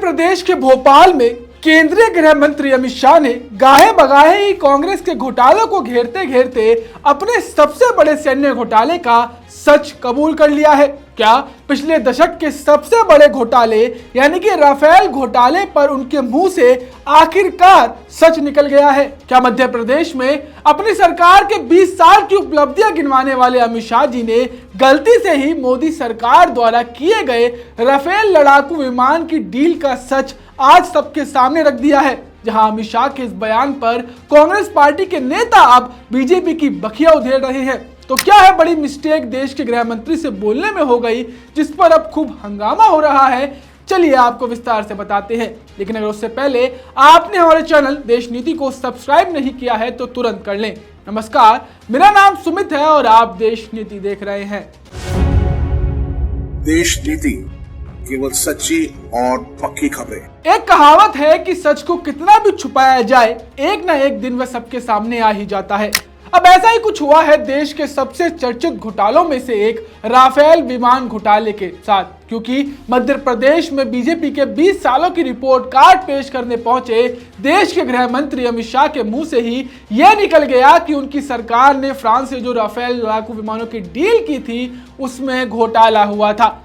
प्रदेश के भोपाल में केंद्रीय गृह मंत्री अमित शाह ने गाहे बगाहे ही कांग्रेस के घोटालों को घेरते घेरते अपने सबसे बड़े सैन्य घोटाले का सच कबूल कर लिया है। क्या पिछले दशक के सबसे बड़े घोटाले यानी कि राफेल घोटाले पर उनके मुंह से आखिरकार सच निकल गया है? क्या मध्य प्रदेश में अपनी सरकार के 20 साल की उपलब्धियां गिनवाने वाले अमित शाह जी ने गलती से ही मोदी सरकार द्वारा किए गए राफेल लड़ाकू विमान की डील का सच आज सबके सामने रख दिया है? जहां अमित शाह के इस बयान पर कांग्रेस पार्टी के नेता अब बीजेपी की बखिया उधेड़ रहे हैं। तो क्या है बड़ी मिस्टेक देश के गृह मंत्री से बोलने में हो गई जिस पर अब खूब हंगामा हो रहा है? चलिए आपको विस्तार से बताते हैं, लेकिन अगर उससे पहले आपने हमारे चैनल देश नीति को सब्सक्राइब नहीं किया है तो तुरंत कर लें। नमस्कार, मेरा नाम सुमित है और आप देश नीति देख रहे हैं। देश नीति, केवल सच्ची और पक्की खबरें। एक कहावत है कि सच को कितना भी छुपाया जाए एक ना एक दिन वह सबके सामने आ ही जाता है। अब ऐसा ही कुछ हुआ है देश के सबसे चर्चित घोटालों में से एक राफेल विमान घोटाले के साथ, क्योंकि मध्य प्रदेश में बीजेपी के 20 सालों की रिपोर्ट कार्ड पेश करने पहुंचे देश के गृह मंत्री अमित शाह के मुंह से ही यह निकल गया कि उनकी सरकार ने फ्रांस से जो राफेल लड़ाकू विमानों की डील की थी उसमें घोटाला हुआ था।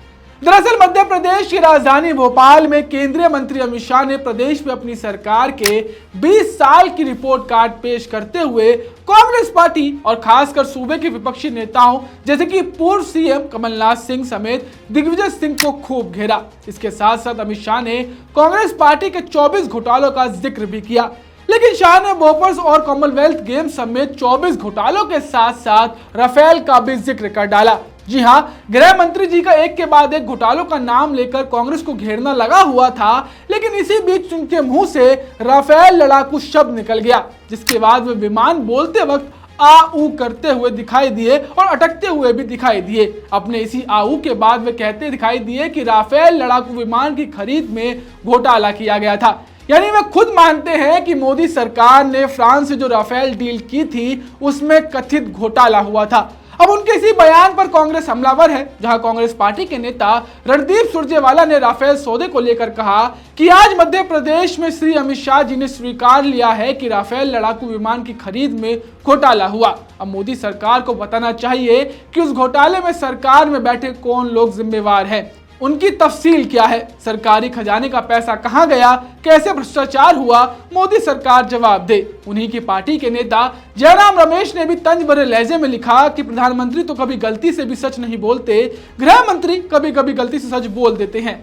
दरअसल मध्य प्रदेश की राजधानी भोपाल में केंद्रीय मंत्री अमित शाह ने प्रदेश में अपनी सरकार के 20 साल की रिपोर्ट कार्ड पेश करते हुए कांग्रेस पार्टी और खासकर सूबे के विपक्षी नेताओं जैसे कि पूर्व सीएम कमलनाथ सिंह समेत दिग्विजय सिंह को खूब घेरा। इसके साथ साथ अमित शाह ने कांग्रेस पार्टी के 24 घोटालों का जिक्र भी किया, लेकिन शाह ने बोफर्स और कॉमनवेल्थ गेम्स समेत 24 घोटालों के साथ साथ राफेल का भी जिक्र कर डाला। जी हां, गृह मंत्री जी का एक के बाद एक घोटालों का नाम लेकर कांग्रेस को घेरना लगा हुआ था, लेकिन इसी बीच उनके मुंह से राफेल लड़ाकू शब्द निकल गया, जिसके बाद वे विमान बोलते वक्त आ ऊ करते हुए दिखाई दिए और अटकते हुए भी दिखाई दिए। अपने इसी आ ऊ के बाद वे कहते दिखाई दिए कि राफेल लड़ाकू विमान की खरीद में घोटाला किया गया था। यानी वे खुद मानते हैं कि मोदी सरकार ने फ्रांस से जो राफेल डील की थी उसमें कथित घोटाला हुआ था। अब उनके इसी बयान पर कांग्रेस हमलावर है, जहां कांग्रेस पार्टी के नेता रणदीप सुरजेवाला ने राफेल सौदे को लेकर कहा कि आज मध्य प्रदेश में श्री अमित शाह जी ने स्वीकार लिया है कि राफेल लड़ाकू विमान की खरीद में घोटाला हुआ। अब मोदी सरकार को बताना चाहिए कि उस घोटाले में सरकार में बैठे कौन लोग जिम्मेवार हैं, उनकी तफसील क्या है, सरकारी खजाने का पैसा कहां गया, कैसे भ्रष्टाचार हुआ, मोदी सरकार जवाब दे। उन्हीं की पार्टी के नेता जयराम रमेश ने भी तंज भरे लहजे में लिखा कि प्रधानमंत्री तो कभी गलती से भी सच नहीं बोलते, गृह मंत्री कभी कभी गलती से सच बोल देते हैं।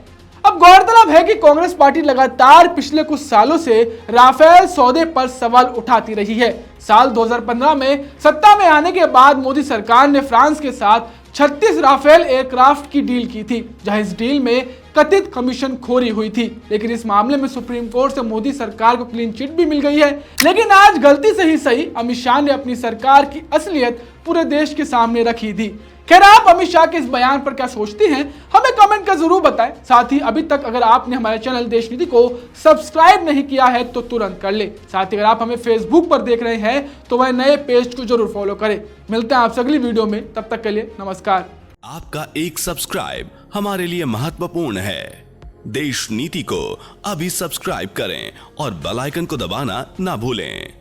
अब गौरतलब है कि कांग्रेस पार्टी लगातार पिछले कुछ सालों से राफेल सौदे पर सवाल उठाती रही है। साल 2015 में सत्ता में आने के बाद मोदी सरकार ने फ्रांस के साथ 36 राफेल एयरक्राफ्ट की डील की थी, जहां इस डील में कथित कमीशन खोरी हुई थी। लेकिन इस मामले में सुप्रीम कोर्ट से मोदी सरकार को क्लीन चिट भी मिल गई है। लेकिन आज गलती से ही सही अमित शाह ने अपनी सरकार की असलियत पूरे देश के सामने रखी थी। खैर, आप अमित शाह के इस बयान पर क्या सोचती हैं, हमें कमेंट कर जरूर बताएं। साथ ही अभी तक अगर आपने हमारे चैनल देश नीति को सब्सक्राइब नहीं किया है तो तुरंत कर ले। साथ ही अगर आप हमें फेसबुक पर देख रहे हैं तो वह नए पेज को जरूर फॉलो करें। मिलते हैं आपसे अगली वीडियो में, तब तक के लिए नमस्कार। आपका एक सब्सक्राइब हमारे लिए महत्वपूर्ण है। देश नीति को अभी सब्सक्राइब करें और बेल आइकन को दबाना ना भूलें।